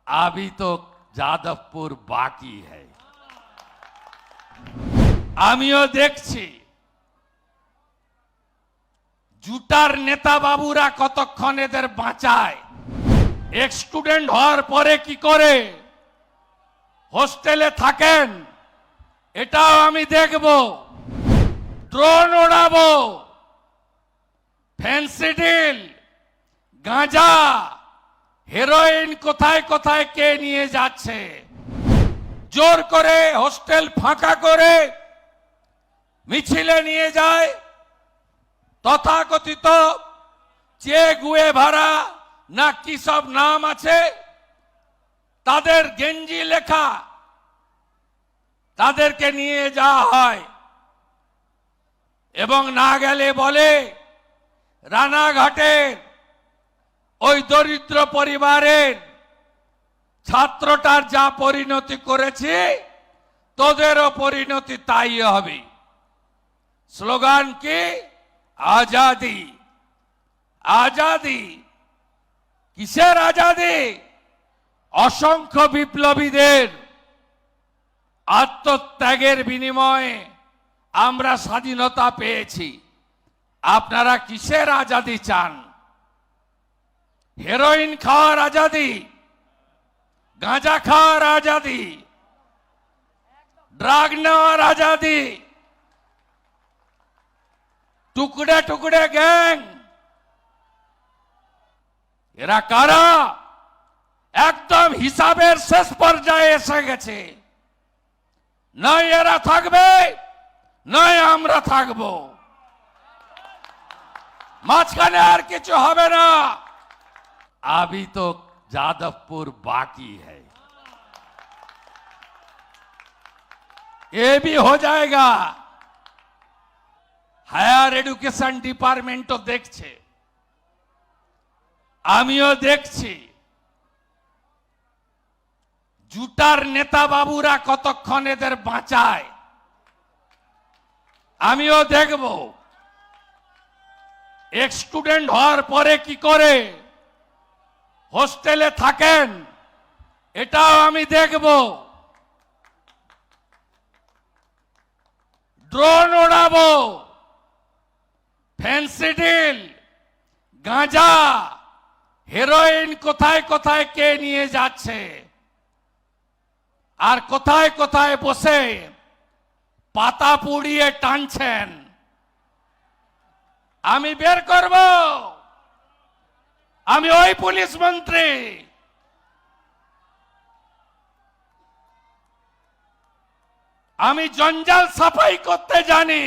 अभी तो যাদবপুর বাকি है। আমিও দেখছি জুটার নেতা বাবুরা কতক্ষণ এদের বাঁচায়। এক স্টুডেন্ট হওয়ার পরে কি করে হোস্টেলে থাকেন এটাও আমি দেখব। ড্রোন ওড়াবো, ফেন্সিডিল, গাঁজা, হেরোইন কোথায় কোথায় কে নিয়ে যাচ্ছে, জোর করে হোস্টেল ফাঁকা করে মিছিলে নিয়ে যায়। তথাকথিত চে গুয়েভারা না কি সব নাম আছে, তাদের গেঞ্জি লেখা, তাদেরকে নিয়ে যাওয়া হয় এবং না গেলে বলে রানাঘাটের ওই দরিদ্র পরিবারের ছাত্রটার যা পরিণতি করেছে তোদেরও পরিণতি তাই হবে। স্লোগান কি? আজাদি। আজাদি কিসের আজাদি? অসংখ্য বিপ্লবীদের আত্মত্যাগের বিনিময়ে আমরা স্বাধীনতা পেয়েছি। আপনারা কিসের আজাদি চান? হেরোইন খাওয়ার আজাদি, গাঁজা খাওয়ার আজাদি, ড্রাগ নেওয়ার আজাদি, টুকরে টুকরে গ্যাং, এরা কারা? একদম হিসাবের শেষ পর্যায়ে এসে গেছে। নয় এরা থাকবে, নয় আমরা থাকব, মাঝখানে আর কিছু হবে না। अभी तो যাদবপুর बाकी है, ये भी हो जाएगा। हायर एडुकेशन डिपार्टमेंटও দেখছে, আমিও দেখছি জুটার নেতা বাবুরা কতক্ষণ এদের বাঁচায় আমিও দেখব। এক স্টুডেন্ট হওয়ার পরে কি করে হোস্টেলে থাকেন এটাও আমি দেখব। ড্রোন ওড়াবো, ফেন্সিডিল, গাঁজা, হেরোইন কোথায় কোথায় কে নিয়ে যাচ্ছে আর কোথায় কোথায় বসে পাতা পুড়িয়ে টানছেন আমি বের করব। আমি ওই পুলিশ মন্ত্রী, আমি জঞ্জাল সাফাই করতে জানি।